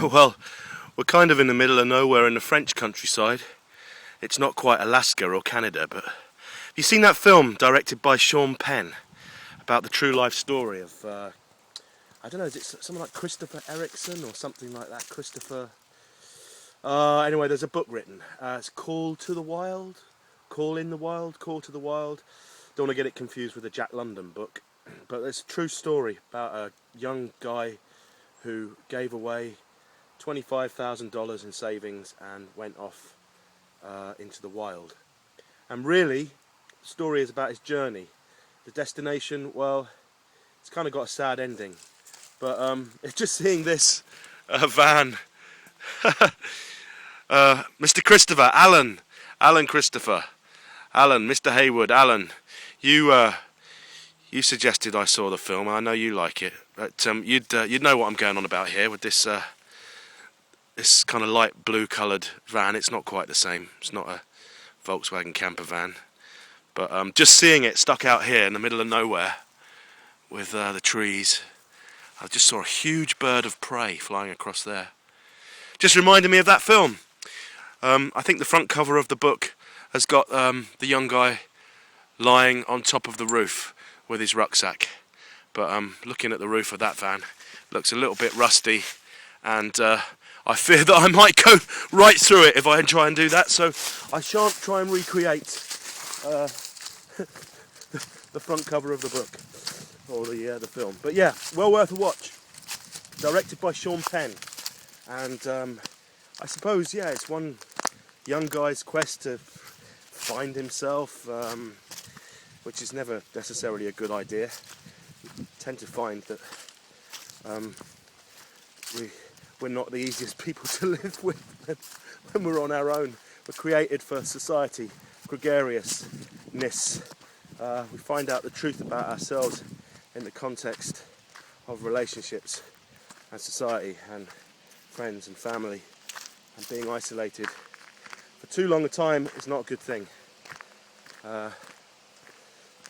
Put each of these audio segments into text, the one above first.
Well, we're kind of in the middle of nowhere in the French countryside. It's not quite Alaska or Canada, but have you seen that film directed by Sean Penn about the true life story of, I don't know, is it someone like Christopher Erickson or something like that? Anyway, there's a book written. It's Call to the Wild, Call in the Wild, Call to the Wild. Don't want to get it confused with the Jack London book, but it's a true story about a young guy who gave away $25,000 in savings and went off into the wild. And really, the story is about his journey. The destination, well, it's kind of got a sad ending. But it's just seeing this van, Mr. Christopher, Alan Christopher, Alan, Mr. Haywood, Alan, you suggested I saw the film. I know you like it, but you'd know what I'm going on about here with this this kind of light blue coloured van. It's not quite the same. It's not a Volkswagen camper van, but just seeing it stuck out here in the middle of nowhere with the trees. I just saw a huge bird of prey flying across there. Just reminded me of that film. I think the front cover of the book has got the young guy lying on top of the roof with his rucksack. But looking at the roof of that van, looks a little bit rusty, and I fear that I might go right through it if I try and do that. So I shan't try and recreate the front cover of the book or the film. But yeah, well worth a watch. Directed by Sean Penn, and I suppose it's one young guy's quest to find himself, which is never necessarily a good idea. You tend to find that we're not the easiest people to live with when we're on our own. We're created for society, gregariousness. We find out the truth about ourselves in the context of relationships and society and friends and family, and being isolated for too long a time is not a good thing.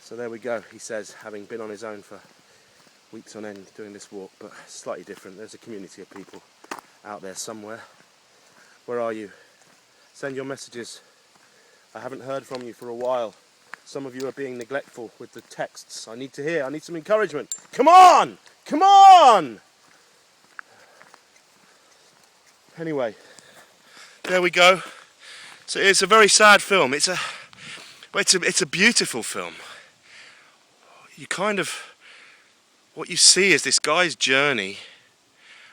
So there we go, he says, having been on his own for weeks on end doing this walk, but slightly different. There's a community of people out there somewhere. Where are you? Send your messages. I haven't heard from you for a while. Some of you are being neglectful with the texts. I need to hear. I need some encouragement. Come on! Come on! Anyway, there we go. So it's a very sad film. It's a beautiful film. What you see is this guy's journey,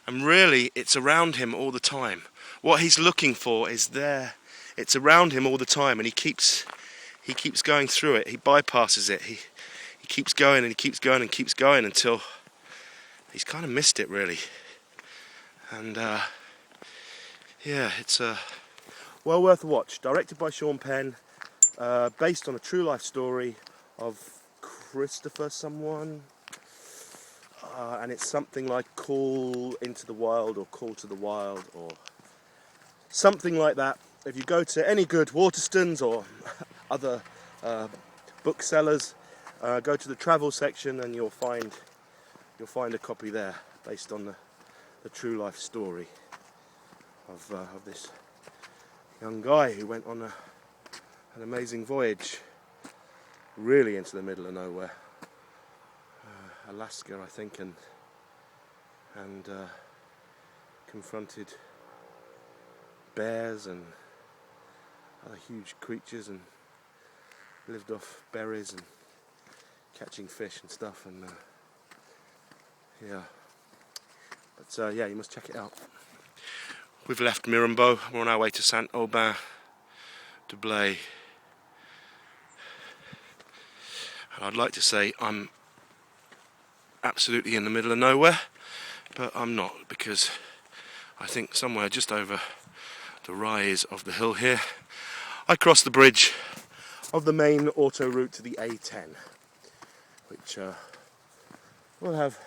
and really it's around him all the time. What he's looking for is there. It's around him all the time, and he keeps going through it. He bypasses it. He keeps going and he keeps going and keeps going until he's kind of missed it, really. And it's well worth a watch. Directed by Sean Penn, based on a true life story of Christopher someone, and it's something like Call into the Wild or Call to the Wild or something like that. If you go to any good Waterstones or other booksellers, go to the travel section and you'll find a copy there based on the true life story of this young guy who went on an amazing voyage, really into the middle of nowhere, Alaska, I think, and confronted bears and other huge creatures, and lived off berries and catching fish and stuff, and you must check it out. We've left Mirambeau. We're on our way to Saint-Aubin-du-Blaye. And I'd like to say I'm absolutely in the middle of nowhere, but I'm not, because I think somewhere just over the rise of the hill here, I crossed the bridge of the main auto route to the A10, which will have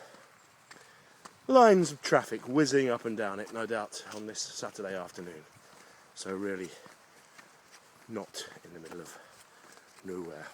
lines of traffic whizzing up and down it, no doubt, on this Saturday afternoon. So really not in the middle of nowhere.